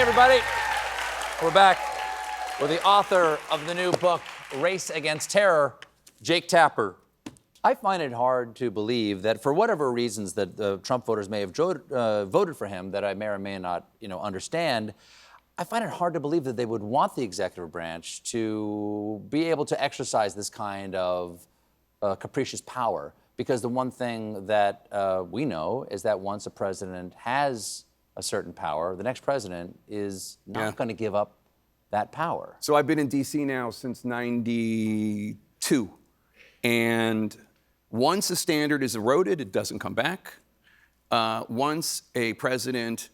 everybody. We're back with the author of the new book, Race Against Terror, Jake Tapper. I find it hard to believe that for whatever reasons that the Trump voters may have voted for him that I may or may not, understand, I find it hard to believe that they would want the executive branch to be able to exercise this kind of capricious power. Because the one thing that we know is that once a president has a certain power, the next president is not going to give up that power. So I've been in D.C. now since '92, and once a standard is eroded, it doesn't come back. Once a president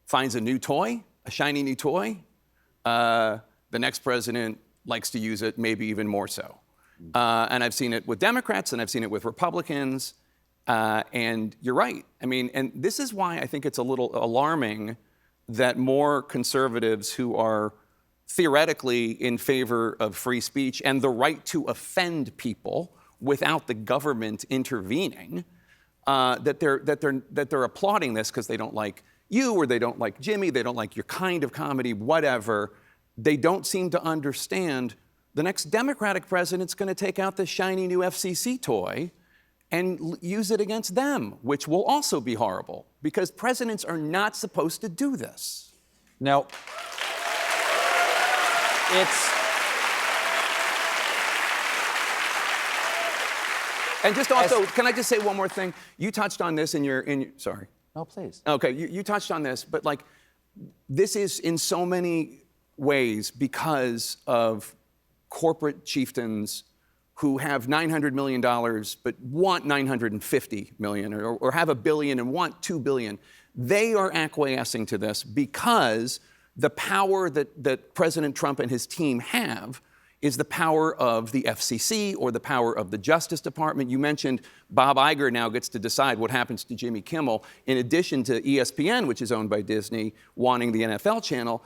finds a new toy, a shiny new toy, the next president likes to use it, maybe even more so. And I've seen it with Democrats, and I've seen it with Republicans. And you're right. I mean, and this is why I think it's a little alarming that more conservatives who are theoretically in favor of free speech and the right to offend people without the government intervening, that they're applauding this because they don't like you, or they don't like Jimmy, they don't like your kind of comedy, whatever. They don't seem to understand the next Democratic president's going to take out this shiny new FCC toy and use it against them, which will also be horrible, because presidents are not supposed to do this. Now, And just also, can I just say one more thing? You touched on this in your sorry. No, please. Okay, you touched on this, but like, this is in so many ways because of corporate chieftains who have $900 million but want $950 million, or have $1 billion and want $2 billion. They are acquiescing to this because the power that President Trump and his team have is the power of the FCC or the power of the Justice Department. You mentioned Bob Iger now gets to decide what happens to Jimmy Kimmel, in addition to ESPN, which is owned by Disney, wanting the NFL channel.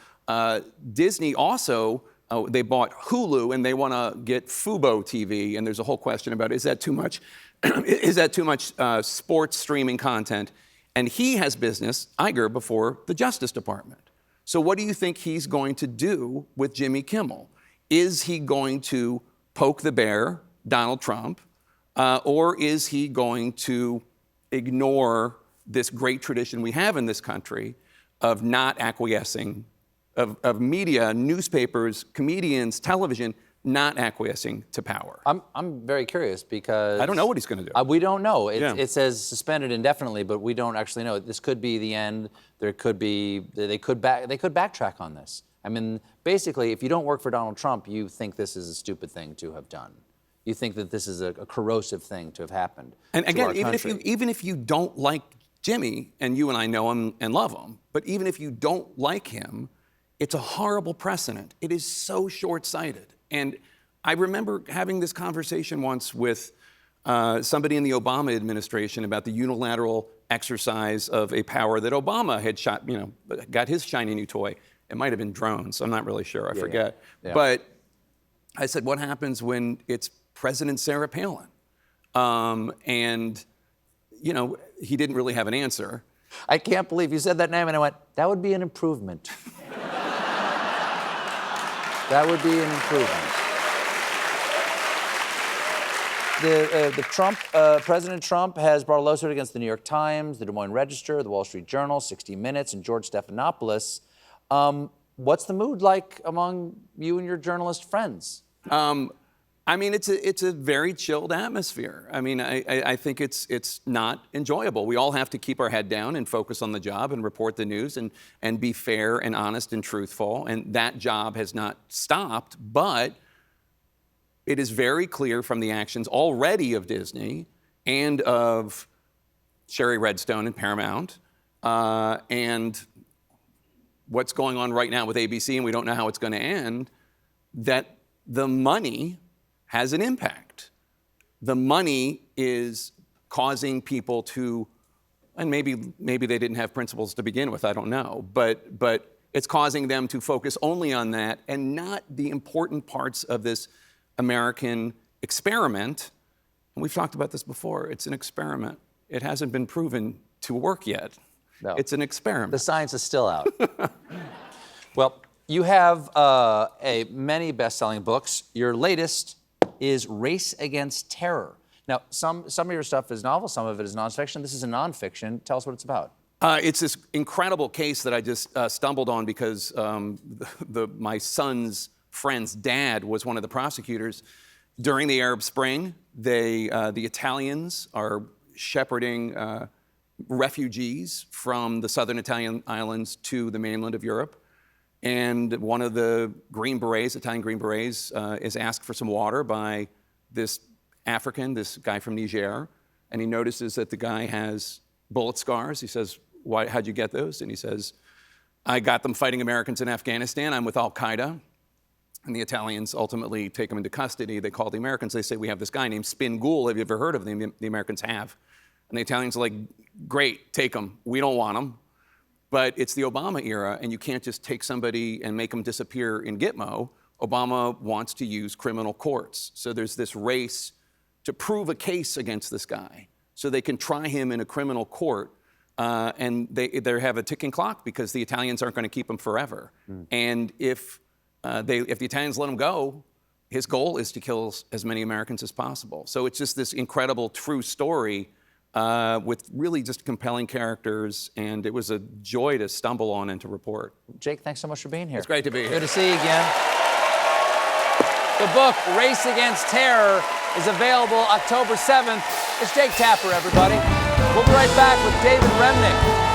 Disney also, they bought Hulu, and they want to get Fubo TV, and there's a whole question about, is that too much? Is that too much sports streaming content? And he has business, Iger, before the Justice Department. So what do you think he's going to do with Jimmy Kimmel? Is he going to poke the bear, Donald Trump, or is he going to ignore this great tradition we have in this country of not acquiescing, of media, newspapers, comedians, television, not acquiescing to power? I'm very curious because I don't know what he's going to do. We don't know. It says suspended indefinitely, but we don't actually know. This could be the end. They could backtrack on this. I mean, basically, if you don't work for Donald Trump, you think this is a stupid thing to have done. You think that this is a corrosive thing to have happened. And again, even if you don't like Jimmy, and you and I know him and love him, but even if you don't like him, it's a horrible precedent. It is so short-sighted. And I remember having this conversation once with somebody in the Obama administration about the unilateral exercise of a power that Obama had got his shiny new toy. It might have been drones. I'm not really sure. I forget. Yeah. But I said, what happens when it's President Sarah Palin? And, he didn't really have an answer. I can't believe you said that name, and I went, that would be an improvement. That would be an improvement. President Trump has brought a lawsuit against the New York Times, the Des Moines Register, the Wall Street Journal, 60 Minutes, and George Stephanopoulos. What's the mood like among you and your journalist friends? I mean, it's a very chilled atmosphere. I mean, I think it's not enjoyable. We all have to keep our head down and focus on the job and report the news and be fair and honest and truthful. And that job has not stopped, but it is very clear from the actions already of Disney and of Sherry Redstone and Paramount, and what's going on right now with ABC, and we don't know how it's going to end, that the money has an impact. The money is causing people to, and maybe they didn't have principles to begin with, I don't know, but it's causing them to focus only on that and not the important parts of this American experiment. And we've talked about this before. It's an experiment. It hasn't been proven to work yet. No. It's an experiment. The science is still out. Well, you have many best-selling books. Your latest is Race Against Terror. Now, some of your stuff is novel, some of it is nonfiction. This is a nonfiction. Tell us what it's about. It's this incredible case that I just stumbled on because my son's friend's dad was one of the prosecutors. During the Arab Spring, the Italians are shepherding refugees from the southern Italian islands to the mainland of Europe. And one of the Green Berets, Italian Green Berets, is asked for some water by this African, this guy from Niger. And he notices that the guy has bullet scars. He says, how'd you get those? And he says, I got them fighting Americans in Afghanistan. I'm with Al-Qaeda. And the Italians ultimately take him into custody. They call the Americans. They say, we have this guy named Spin Ghoul. Have you ever heard of him? The Americans have. And the Italians are like, great, take him. We don't want him. But it's the Obama era, and you can't just take somebody and make them disappear in Gitmo. Obama wants to use criminal courts. So there's this race to prove a case against this guy so they can try him in a criminal court. And they have a ticking clock because the Italians aren't going to keep him forever. And if the Italians let him go, his goal is to kill as many Americans as possible. So it's just this incredible true story with really just compelling characters, and it was a joy to stumble on and to report. Jake, thanks so much for being here. It's great to be here. Good to see you again. The book, Race Against Terror, is available October 7th. It's Jake Tapper, everybody. We'll be right back with David Remnick.